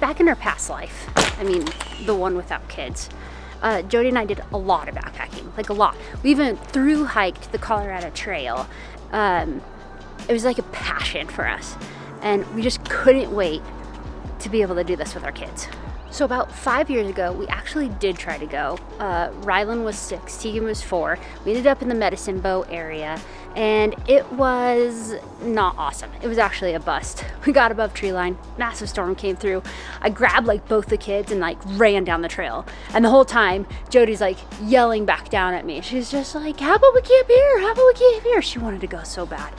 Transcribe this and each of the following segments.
back in our past life, I mean, the one without kids, Jody and I did a lot of backpacking, like a lot. We even through hiked the Colorado Trail. It was like a passion for us, and we just couldn't wait to be able to do this with our kids. So about 5 years ago, we actually did try to go. Rylan was 6, Tegan was 4. We ended up in the Medicine Bow area, and it was not awesome. It was actually a bust. We got above tree line, massive storm came through. I grabbed like both the kids and like ran down the trail. And the whole time, Jody's like yelling back down at me. She's just like, how about we camp here? How about we camp here? She wanted to go so bad.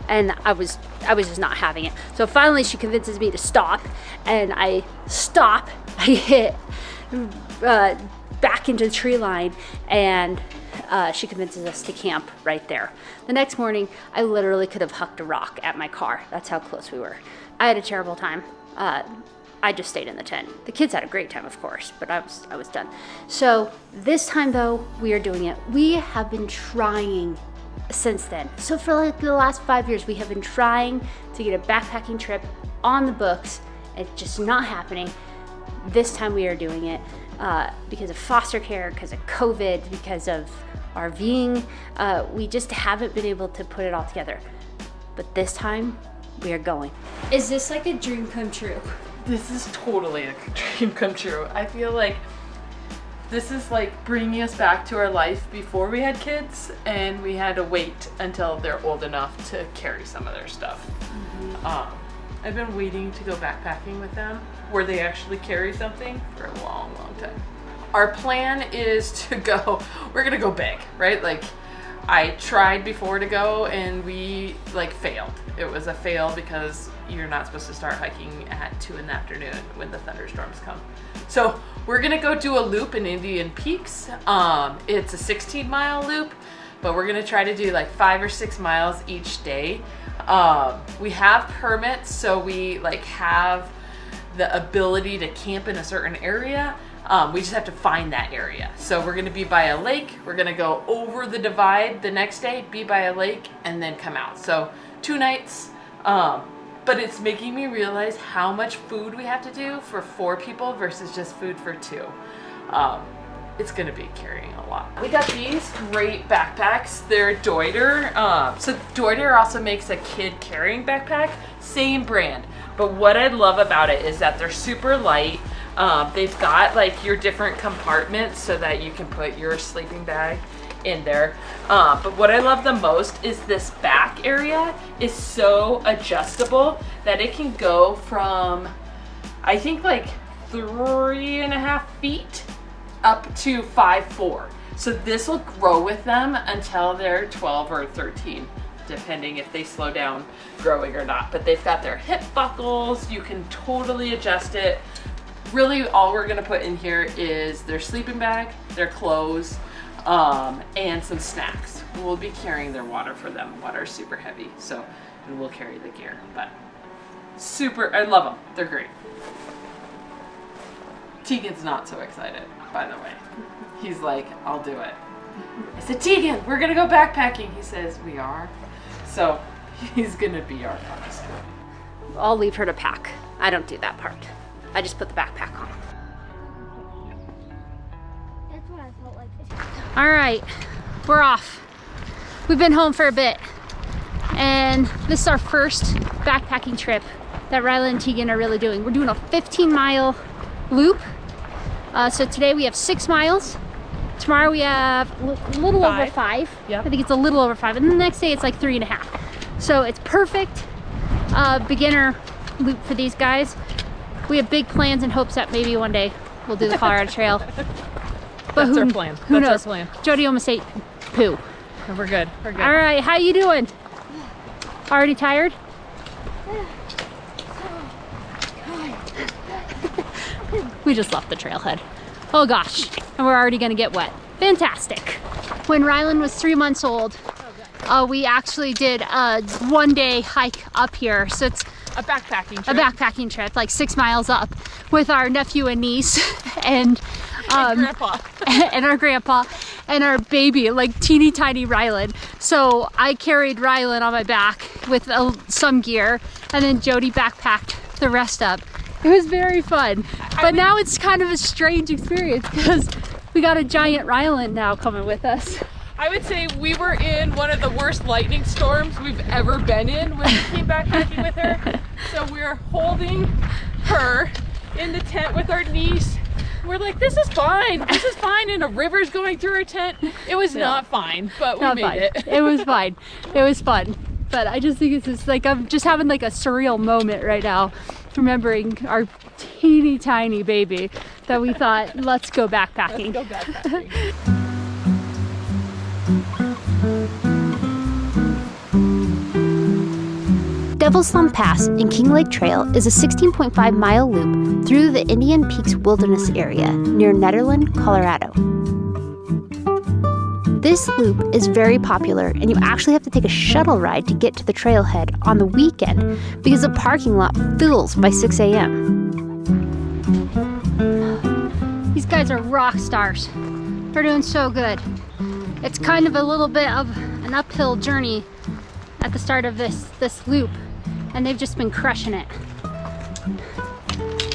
And I was just not having it. So finally she convinces me to stop, and I stop. I hit back into the tree line, and she convinces us to camp right there. The next morning, I literally could have hucked a rock at my car. That's how close we were. I had a terrible time. I just stayed in the tent. The kids had a great time, of course, but I was done. So this time though, we are doing it. We have been trying since then. So for like the last 5 years, we have been trying to get a backpacking trip on the books. It's just not happening. This time we are doing it because of foster care, because of COVID, because of RVing. We just haven't been able to put it all together. But this time we are going. Is this like a dream come true? This is totally a dream come true. I feel like this is like bringing us back to our life before we had kids, and we had to wait until they're old enough to carry some of their stuff. I've been waiting to go backpacking with them where they actually carry something for a long, long time. Our plan is to go, we're gonna go big, right? Like I tried before to go and we like failed. It was a fail because you're not supposed to start hiking at 2 in the afternoon when the thunderstorms come. So we're gonna go do a loop in Indian Peaks. It's a 16-mile loop, but we're gonna try to do like 5 or 6 miles each day. We have permits, so we like have the ability to camp in a certain area. We just have to find that area. So we're gonna be by a lake. We're gonna go over the divide the next day, be by a lake, and then come out. So 2 nights. But it's making me realize how much food we have to do for 4 people versus just food for 2. It's gonna be carrying a lot. We got these great backpacks. They're Deuter. So Deuter also makes a kid carrying backpack, same brand. But what I love about it is that they're super light. They've got like your different compartments so that you can put your sleeping bag in there. But what I love the most is this back area is so adjustable that it can go from, I think like 3.5 feet up to 5'4". So this will grow with them until they're 12 or 13, depending if they slow down growing or not. But they've got their hip buckles. You can totally adjust it. Really all we're gonna put in here is their sleeping bag, their clothes, and some snacks. We'll be carrying their water for them. Water is super heavy, so, and we'll carry the gear, but super, I love them. They're great. Tegan's not so excited, by the way. He's like, I'll do it. I said, Tegan, we're gonna go backpacking. He says, we are. So he's gonna be our funniest. I'll leave her to pack. I don't do that part. I just put the backpack on. That's what I felt like. All right, we're off. We've been home for a bit, and this is our first backpacking trip that Rylan and Tegan are really doing. We're doing a 15-mile loop. So today we have 6 miles. Tomorrow we have a little over 5. Yep. I think it's a little over 5. And the next day it's like 3.5. So it's perfect beginner loop for these guys. We have big plans and hopes that maybe one day we'll do the Colorado Trail. But That's our plan. Who That's knows? our plan. Jody almost ate poo. We're good. We're good. All right, how you doing? Already tired? We just left the trailhead. Oh gosh, and we're already gonna get wet. Fantastic. When Rylan was 3 months old, we actually did a 1-day hike up here. So it's a backpacking trip. A backpacking trip, like 6 miles up with our nephew and niece and grandpa. and our grandpa and our baby, like teeny tiny Rylan. So I carried Rylan on my back with some gear, and then Jody backpacked the rest up. It was very fun. But now it's kind of a strange experience because we got a giant Ryland now coming with us. I would say we were in one of the worst lightning storms we've ever been in when we came backpacking with her. So we're holding her in the tent with our niece. We're like, this is fine. This is fine. And a river's going through our tent. It was not fine, but we made it. It was fine. It was fun. But I just think it's just like, I'm just having like a surreal moment right now, remembering our teeny tiny baby that we thought, let's go backpacking. Let's go backpacking. Devil's Thumb Pass and King Lake Trail is a 16.5 mile loop through the Indian Peaks Wilderness area near Nederland, Colorado. This loop is very popular, and you actually have to take a shuttle ride to get to the trailhead on the weekend because the parking lot fills by 6 a.m. These guys are rock stars. They're doing so good. It's kind of a little bit of an uphill journey at the start of this loop, and they've just been crushing it.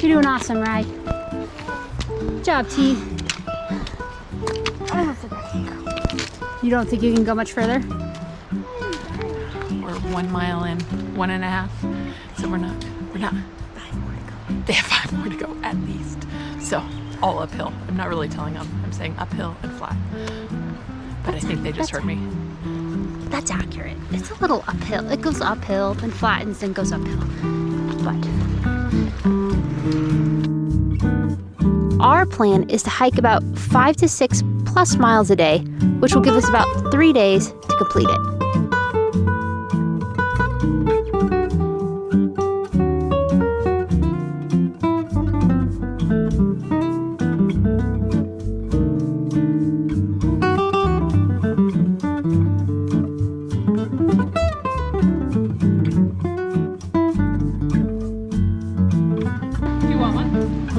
You're doing awesome, Rye. Good job, T. You don't think you can go much further? We're 1 mile in, 1.5. So we're not. 5 more to go. They have 5 more to go at least. So all uphill. I'm not really telling them. I'm saying uphill and flat. But I think they just heard me. That's accurate. It's a little uphill. It goes uphill, then flattens, then goes uphill. But our plan is to hike about 5 to 6 plus miles a day, which will give us about 3 days to complete it.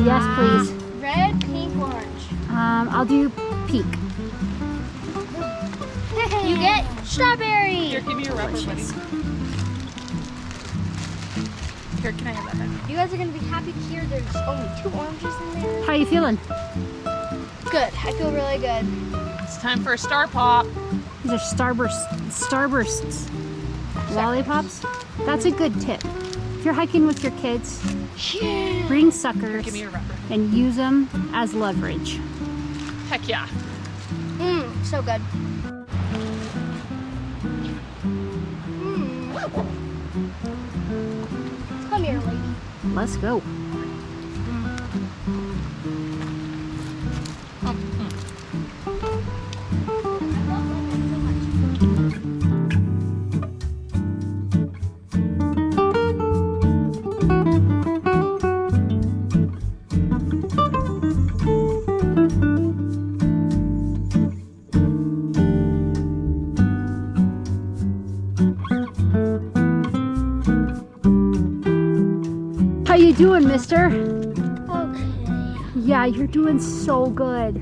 Yes, please. Red, pink, orange. I'll do pink. You get strawberry. Here, give me your rubber, buddy. Here, can I have that back? You guys are gonna be happy to hear there's only 2 oranges in there. How are you feeling? Good. I feel really good. It's time for a star pop. These are Starbursts lollipops. That's a good tip. If you're hiking with your kids, Yeah. bring suckers Give me your rubber. and use them as leverage. Heck yeah. So good. Come here, lady. Let's go. How you doing, mister? Okay. Yeah, you're doing so good.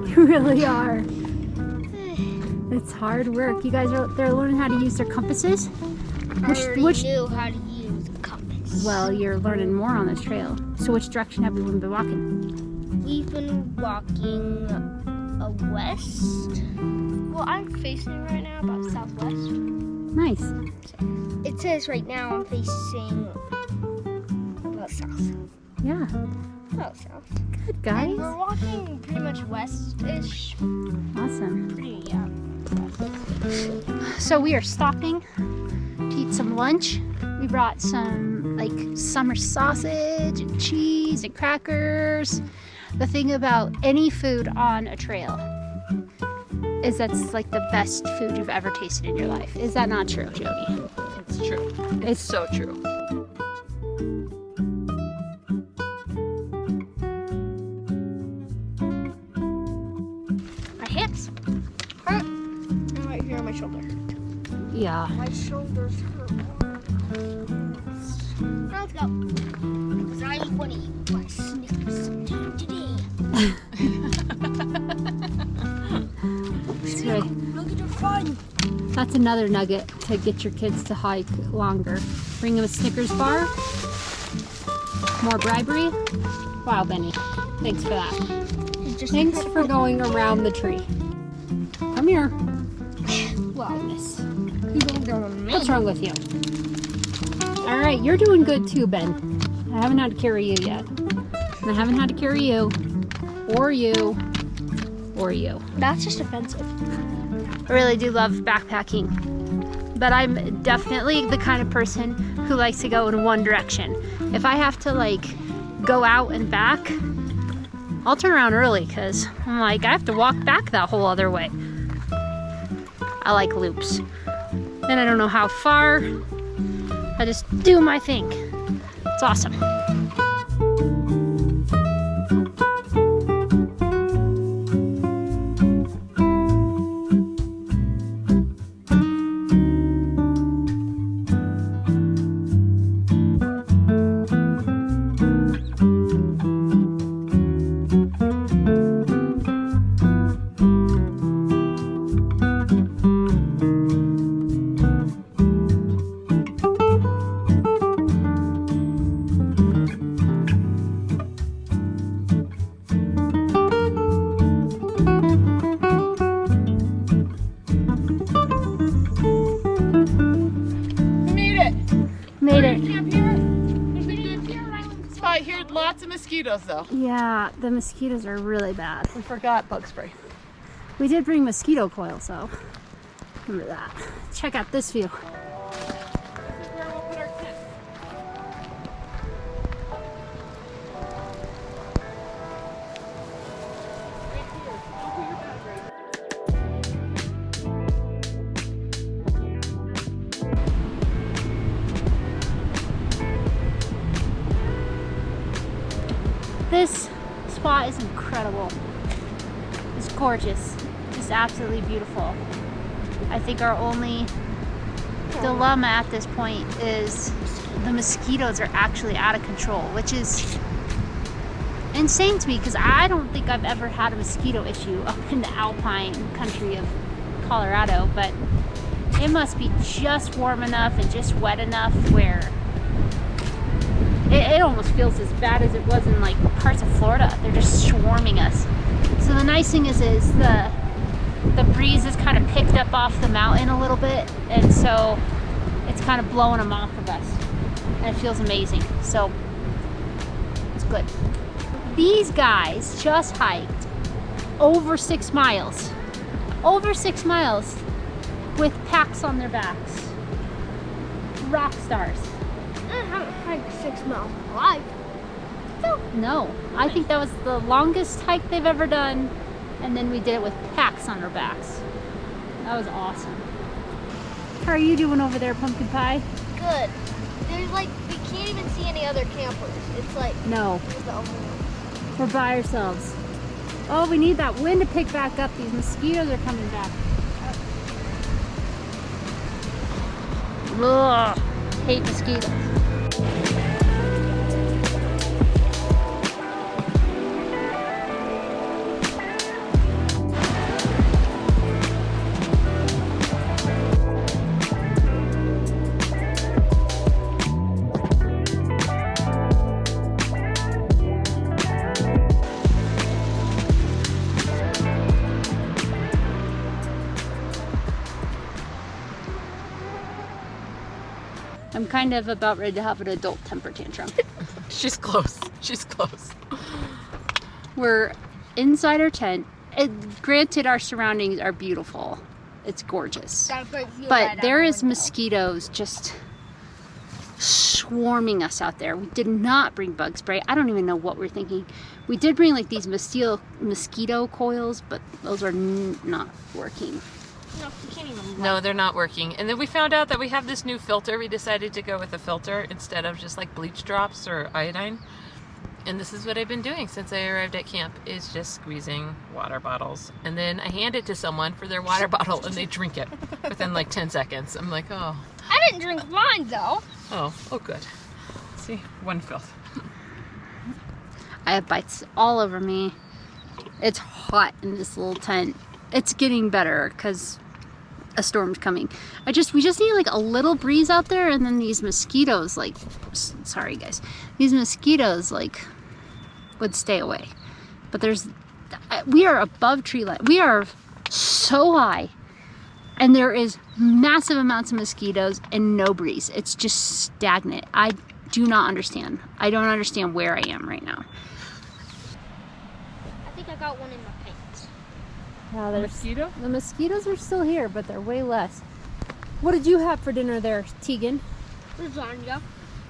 You really are. It's hard work. You guys they're learning how to use their compasses. I already knew how to use a compass. Well, you're learning more on this trail. So which direction have we been walking? We've been walking west. Well, I'm facing right now about southwest. Nice. It says right now I'm facing about south. Yeah. About south. Good, And guys. we're walking pretty much west-ish. Awesome. Pretty, yeah. So we are stopping to eat some lunch. We brought some like summer sausage and cheese and crackers. The thing about any food on a trail is that's like the best food you've ever tasted in your life. Is that not true, Jody? It's true. It's so true. My hips hurt. And right here on my shoulder. Yeah. My shoulders hurt. Now let's go. Because I want to eat my Snickers sometime today. That's right. Look at your fun. That's another nugget to get your kids to hike longer. Bring them a Snickers bar. More bribery? Wow, Benny. Thanks for that. Just Thanks for going around the tree. Come here. Wow. Goodness. You don't go on me. What's wrong with you? All right, you're doing good too, Ben. I haven't had to carry you yet. And I haven't had to carry you, or you, or you. That's just offensive. I really do love backpacking. But I'm definitely the kind of person who likes to go in one direction. If I have to like go out and back, I'll turn around early because I'm like, I have to walk back that whole other way. I like loops. And I don't know how far. I just do my thing. It's awesome. Made it. Camp here. There's a good camp spot here. Lots of mosquitoes though. Yeah, the mosquitoes are really bad. We forgot bug spray. We did bring mosquito coils though. Remember that. Check out this view. This is where we'll put our tent. This spot is incredible. It's gorgeous. Just absolutely beautiful. I think our only dilemma at this point is the mosquitoes are actually out of control, which is insane to me because I don't think I've ever had a mosquito issue up in the alpine country of Colorado, but it must be just warm enough and just wet enough where it almost feels as bad as it was in like parts of Florida. They're just swarming us. So the nice thing is the breeze is kind of picked up off the mountain a little bit, and so it's kind of blowing them off of us, and it feels amazing. So it's good. These guys just hiked over 6 miles. Over 6 miles with packs on their backs. Rock stars. I haven't hiked 6 miles in my life. No, I think that was the longest hike they've ever done, and then we did it with packs on our backs. That was awesome. How are you doing over there, Pumpkin Pie? Good. There's like, we can't even see any other campers. It's like, No, we're the only one. we're by ourselves. Oh, we need that wind to pick back up. These mosquitoes are coming back. Ugh, hate mosquitoes. I'm kind of about ready to have an adult temper tantrum. She's close. She's close. We're inside our tent. Granted, our surroundings are beautiful. It's gorgeous. Got a great view But right out there the is window. mosquitoes just swarming us out there. We did not bring bug spray. I don't even know what we're thinking. We did bring like these mosquito coils, but those are not working. No, you can't even No, they're not working. And then we found out that we have this new filter. We decided to go with a filter instead of just like bleach drops or iodine. And this is what I've been doing since I arrived at camp, is just squeezing water bottles. And then I hand it to someone for their water bottle and they drink it within like 10 seconds. I'm like, oh. I didn't drink mine though. Oh, good. See, one filled. I have bites all over me. It's hot in this little tent. It's getting better because a storm's coming. We just need like a little breeze out there, and then these mosquitoes, like, sorry guys, these mosquitoes like would stay away. But we are above tree line. We are so high, and there is massive amounts of mosquitoes and no breeze. It's just stagnant. I do not understand. I don't understand where I am right now. I think I got one in my pants. Yeah, Mosquito? the mosquitoes are still here, but they're way less. What did you have for dinner there, Tegan? Lasagna.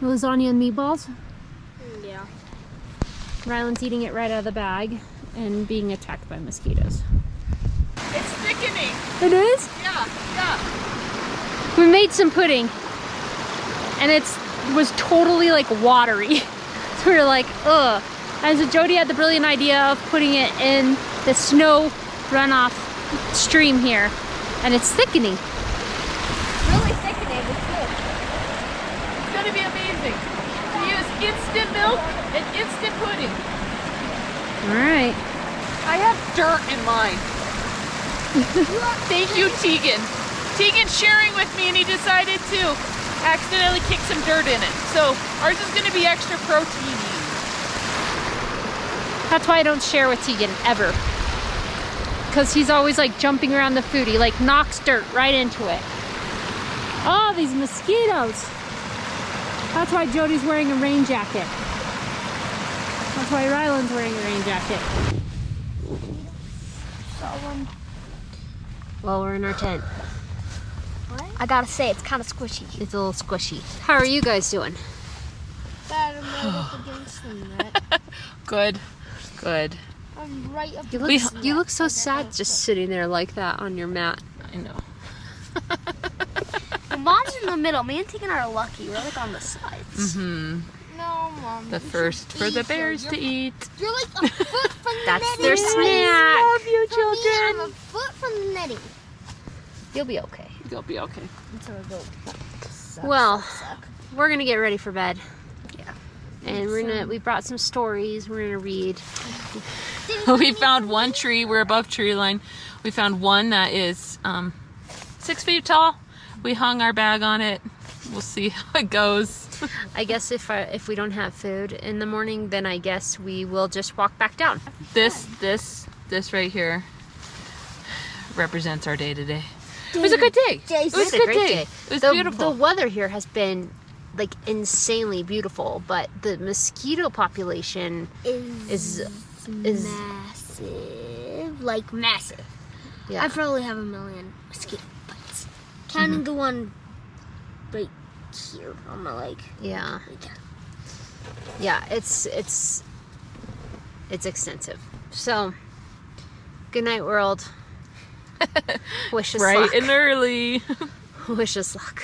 Lasagna and meatballs? Yeah. Ryland's eating it right out of the bag and being attacked by mosquitoes. It's thickening. It is? Yeah, yeah. We made some pudding, and it was totally like watery. So we were like, ugh. And so Jody had the brilliant idea of putting it in the snow runoff stream here, and it's thickening. Really thickening. It's good. It's gonna be amazing. We use instant milk and instant pudding. All right. I have dirt in mine. Thank you, Tegan. Tegan's sharing with me, and he decided to accidentally kick some dirt in it. So ours is gonna be extra proteiny. That's why I don't share with Tegan ever. Because he's always like jumping around the food. He like knocks dirt right into it. Oh, these mosquitoes. That's why Jody's wearing a rain jacket. That's why Ryland's wearing a rain jacket. Well, we're in our tent. What? I gotta say, it's kind of squishy. It's a little squishy. How are you guys doing? Bad, I'm right up against the net. Good, good. I'm right up You look so sad just sitting there like that on your mat. I know. Mom's in the middle. Me and Tegan are lucky. We're like on the sides. Mm-hmm. No, Mom. The first for the bears to eat. You're like a foot from the That's netting. their snack. Love you, For me, I'm children. a foot from the netting. You'll be okay. You'll be okay. Until I go. Suck, Well, suck. we're gonna get ready for bed. Yeah. And we brought some stories. We're gonna read. We found one tree. We're above tree line. We found one that is 6 feet tall. We hung our bag on it. We'll see how it goes. I guess if we don't have food in the morning, then I guess we will just walk back down. This right here represents our day today. It was a good day. It was a good day. It was beautiful. The weather here has been like insanely beautiful, but the mosquito population is massive. Like massive. yeah. I probably have 1 million mosquito bites. Counting the one right here on my leg. Yeah. Right there. Yeah, it's extensive. So, good night, world. Wish us Bright luck. and early. Wish us luck.